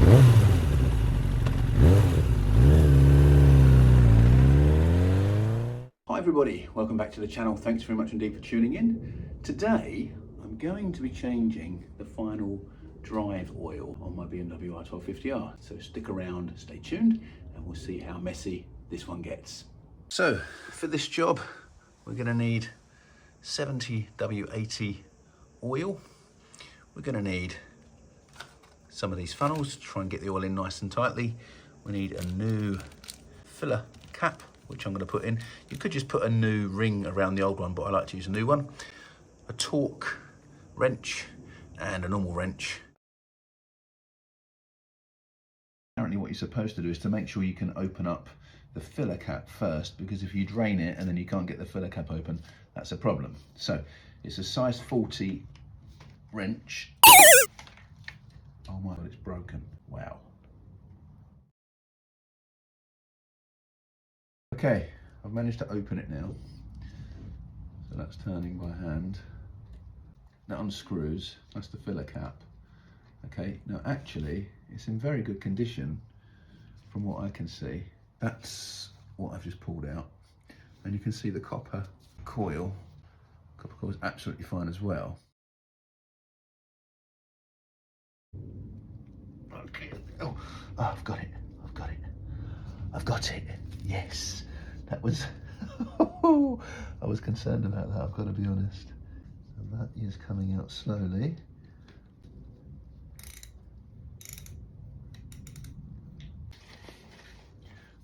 Hi everybody, welcome back to the channel. Thanks very much indeed for tuning in. Today I'm going to be changing the final drive oil on my BMW R1250R. So stick around, stay tuned, and we'll see how messy this one gets. So for this job, we're going to need 70W80 oil. We're going to need some of these funnels to try and get the oil in nice and tightly. We need a new filler cap, which I'm going to put in. You could just put a new ring around the old one, but I like to use a new one. A Torx wrench and a normal wrench. Apparently what you're supposed to do is to make sure you can open up the filler cap first, because if you drain it and then you can't get the filler cap open, that's a problem. So it's a size 40 wrench. Oh my God, it's broken. Wow. Okay, I've managed to open it now. So that's turning by hand. That unscrews, that's the filler cap. Okay, now actually, it's in very good condition from what I can see. That's what I've just pulled out. And you can see the copper coil. Copper coil is absolutely fine as well. Okay, oh, I've got it, I've got it. I've got it, yes. That was, I was concerned about that, I've got to be honest. And that is coming out slowly.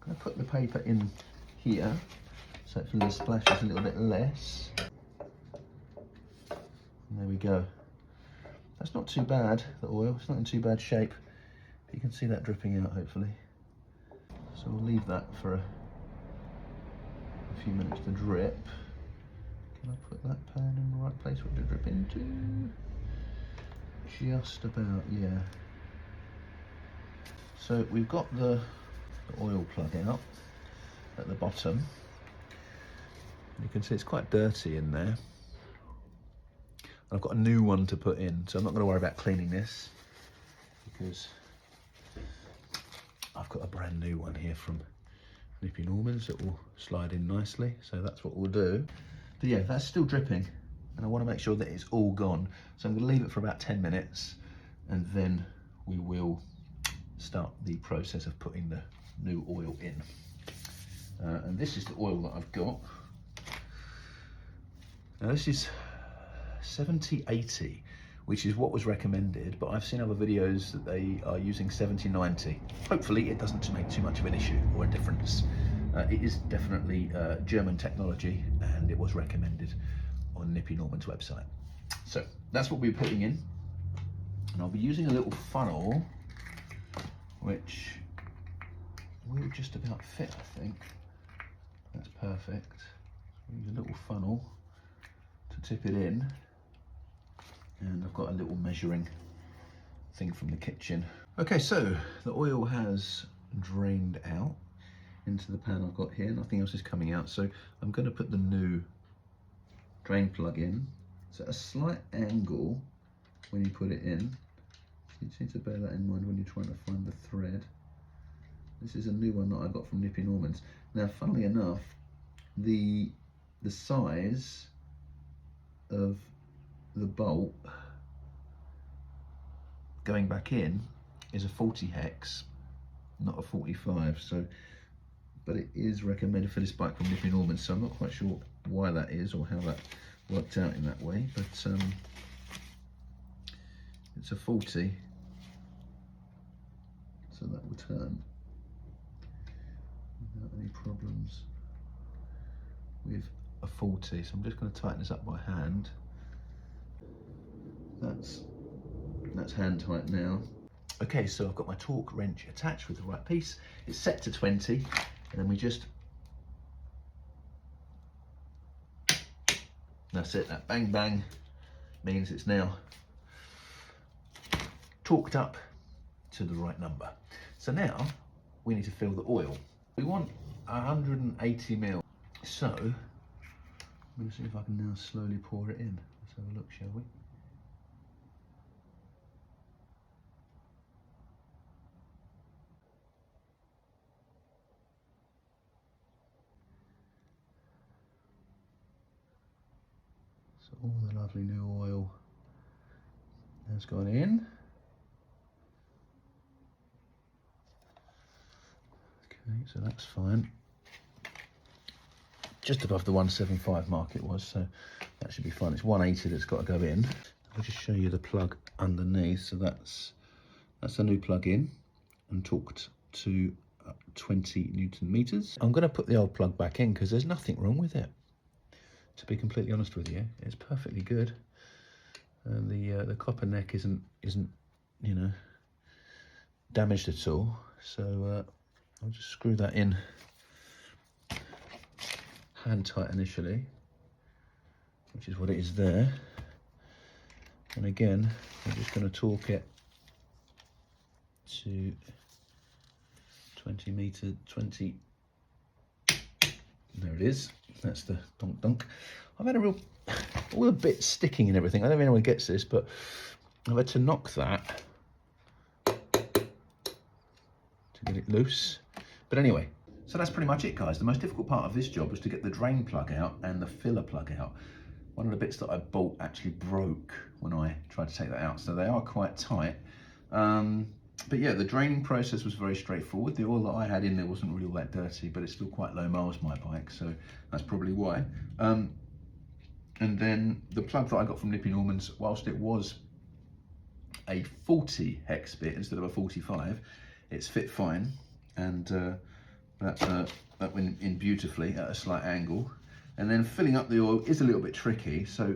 I'm going to put the paper in here, so hopefully the splash is a little bit less. And there we go. That's not too bad, the oil, it's not in too bad shape. You can see that dripping out, hopefully. So we'll leave that for a few minutes to drip. Can I put that pan in the right place for it to drip into? Just about, yeah. So we've got the oil plug out at the bottom. You can see it's quite dirty in there. I've got a new one to put in, so I'm not going to worry about cleaning this, because I've got a brand new one here from Nippy Norman's that will slide in nicely, so that's what we'll do. But yeah, that's still dripping, and I want to make sure that it's all gone. So I'm going to leave it for about 10 minutes, and then we will start the process of putting the new oil in. And this is the oil that I've got. Now this is 70/80, which is what was recommended, but I've seen other videos that they are using 70/90. Hopefully it doesn't make too much of an issue or a difference. It is definitely German technology, and it was recommended on Nippy Norman's website. So that's what we're putting in, and I'll be using a little funnel which will just about fit, I think. That's perfect. So use a little funnel to tip it in. And I've got a little measuring thing from the kitchen. Okay, so the oil has drained out into the pan I've got here. Nothing else is coming out. So I'm going to put the new drain plug in. It's at a slight angle when you put it in. You need to bear that in mind when you're trying to find the thread. This is a new one that I got from Nippy Norman's. Now, funnily enough, the size of the bolt going back in is a 40 hex, not a 45. So, but it is recommended for this bike from Nippy Norman. So I'm not quite sure why that is or how that worked out in that way. But it's a 40, so that will turn without any problems with a 40. So I'm just going to tighten this up by hand. That's hand tight now. Okay, so I've got my Torx wrench attached with the right piece. It's set to 20, and then we just, that's it, that bang bang means it's now torqued up to the right number. So now we need to fill the oil. We want 180 ml. So I'm going to see if I can now slowly pour it in. Let's have a look, shall we? So all the lovely new oil has gone in. Okay, so that's fine. Just above the 175 mark it was, so that should be fine. It's 180 that's got to go in. I'll just show you the plug underneath. So that's a new plug in and torqued to 20 Newton meters. I'm going to put the old plug back in because there's nothing wrong with it. To be completely honest with you, it's perfectly good. And the copper neck isn't you know, damaged at all. So I'll just screw that in hand tight initially, which is what it is there. And again, I'm just going to torque it to 20 meter, 20. There it is. That's the donk donk. I've had all the bits sticking and everything. I don't know if anyone gets this, but I've had to knock that to get it loose. But anyway, so that's pretty much it, guys. The most difficult part of this job was to get the drain plug out and the filler plug out. One of the bits that I bought actually broke when I tried to take that out, so they are quite tight. But yeah, the draining process was very straightforward. The oil that I had in there wasn't really all that dirty, but it's still quite low miles, my bike, so that's probably why. And then the plug that I got from Nippy Norman's, whilst it was a 40 hex bit instead of a 45, it's fit fine, and that went in beautifully at a slight angle. And then filling up the oil is a little bit tricky, so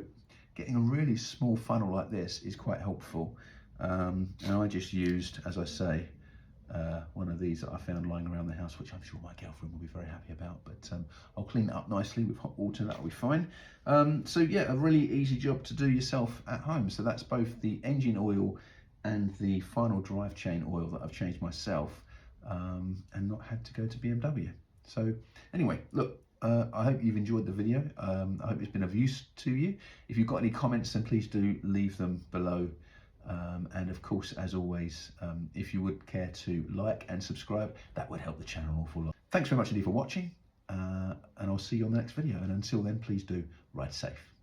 getting a really small funnel like this is quite helpful. And I just used, as I say, one of these that I found lying around the house, which I'm sure my girlfriend will be very happy about, but I'll clean it up nicely with hot water, that'll be fine. So yeah, a really easy job to do yourself at home. So that's both the engine oil and the final drive chain oil that I've changed myself, and not had to go to BMW. So anyway, look, I hope you've enjoyed the video. I hope it's been of use to you. If you've got any comments, then please do leave them below. And of course, as always, if you would care to like and subscribe, that would help the channel an awful lot. Thanks very much indeed for watching, and I'll see you on the next video. And until then, please do ride safe.